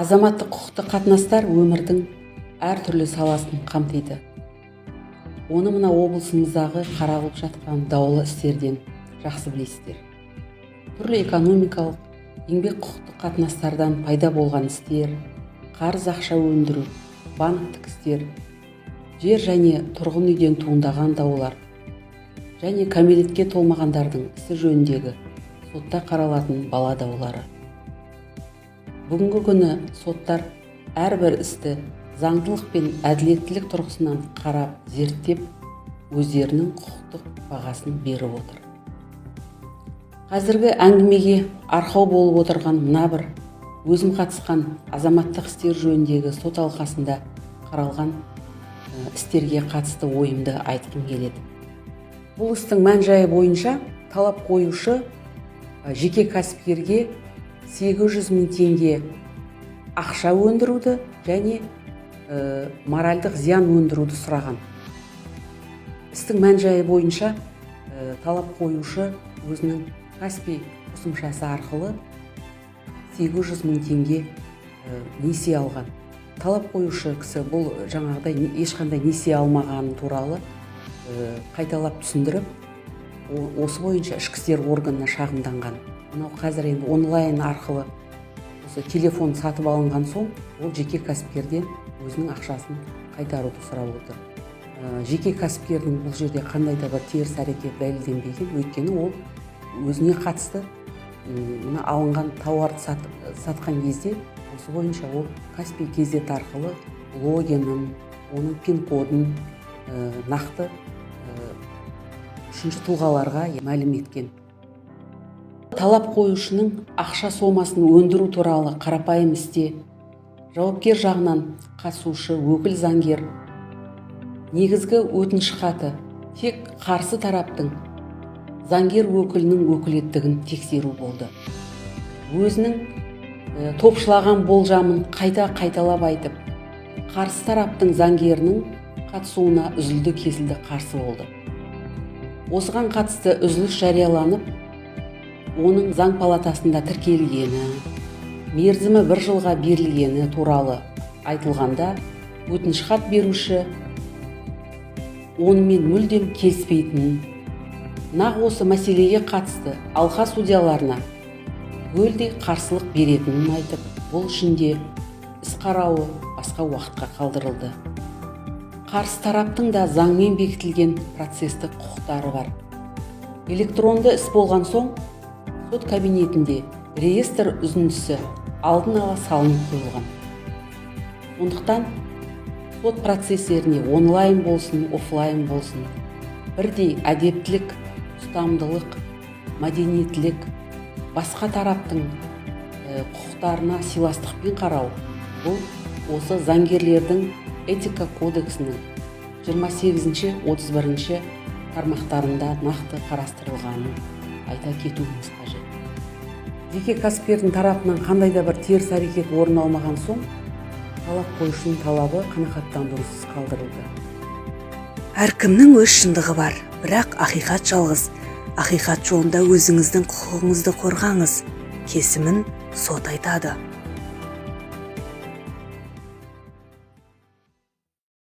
Азаматтық құқықтық қатынастар өмірдің әртүрлі саласын қамтиды. Оны мына облысымыздағы қаралып жатқан даулы істерден жақсы білесіздер. Түрлі экономикалық, еңбек құқықтық қатынастардан пайда болған істер, қарыз ақша өндіру, банктік істер, жер және тұрғын үйден туындаған даулар және кәмелетке толмағандардың ісі жөніндегі сотта қаралатын бала даулары. Бүгінгі күні соттар әрбір істі заңдылық пен әділеттілік тұрғысынан қарап, зерттеп, өздерінің құқықтық бағасын беріп отыр. Қазіргі әңгімеге арқау болып отырған мына бір өзім қатысқан азаматтық істер жөніндегі сот алқасында қаралған істерге қатысты ойымды айтқым келеді. Бұл істің мән-жайы бойынша талап қоюшы жеке кәсіпкерге 800 мың теңге ақша өндіруді және моральдық зиян өндіруді сұраған. Істің мән-жайы бойынша талап қоюшы өзінің Каспий қосымшасы арқылы 800 мың теңге несие алған. Талап қоюшы кісі бұл жаңағыдай ешқандай несие алмағаны туралы қайталап түсіндіріп, осы бойынша ішкі істер органына шағымданған. Мынау қазір енді онлайн арқылы осы телефон сатып алынған соң, ол жеке кәсіпкерден өзінің ақшасын қайтаруды сұрап отыр. Жеке кәсіпкердің бұл жерде қандай да бір теріс әрекет дәлелденбеген, өйткені ол өзіне қатысты мына алынған тауарды сатқан кезде осы бойынша ол Каспий кезет арқылы логинін, оның пин-кодын нақты үшінші тұлғаларға мәлім еткен. Талап қоюшының ақша сомасын өндіру туралы қарапайым істе жауапкер жағынан қатысушы өкіл заңгер негізгі өтініш хаты тек қарсы тараптың заңгер өкілінің өкілеттігін тексеру болды. Өзінің топшылаған болжамын қайталап айтып, қарсы тараптың заңгерінің қатысуына үзілді-кесілді қарсы болды. Осыған қатысты үзіліс жарияланып, оның заң палатасында тіркелгені, мерзімі 1 жылға берілгені туралы айтылғанда, өтініш хат беруші онымен мүлдем келіспейтінін, нақ осы мәселеге қатысты алқа судьяларына өлдей қарсылық беретінін айтып, бұл үшін де іс қарауы басқа уақытқа қалдырылды. Қарсы тараптың да заңмен бекітілген процестік құқықтары бар. Электронды іс болған соң, сот кабинетінде реестр үзіндісі алдын ала салынып қойылған. Сондықтан сот процестеріне онлайн болсын, офлайн болсын, бірдей әдептілік, ұстамдылық, мәдениеттілік, басқа тараптың құқықтарына сыйластықпен қарау, бұл осы заңгерлердің этика кодексінің 28-31 тармақтарында нақты қарастырылғанын айта кетуіміз қажет. Жеке кәсіпкердің тарапынан қандай да бір теріс әрекет орын алмаған соң, талап қоюшының талабы қанағаттандырусыз қалдырылды. Әркімнің өз шындығы бар, бірақ ақиқат жалғыз. Ақиқат жолында өзіңіздің құқығыңызды қорғаңыз. Кесімін сот айтады.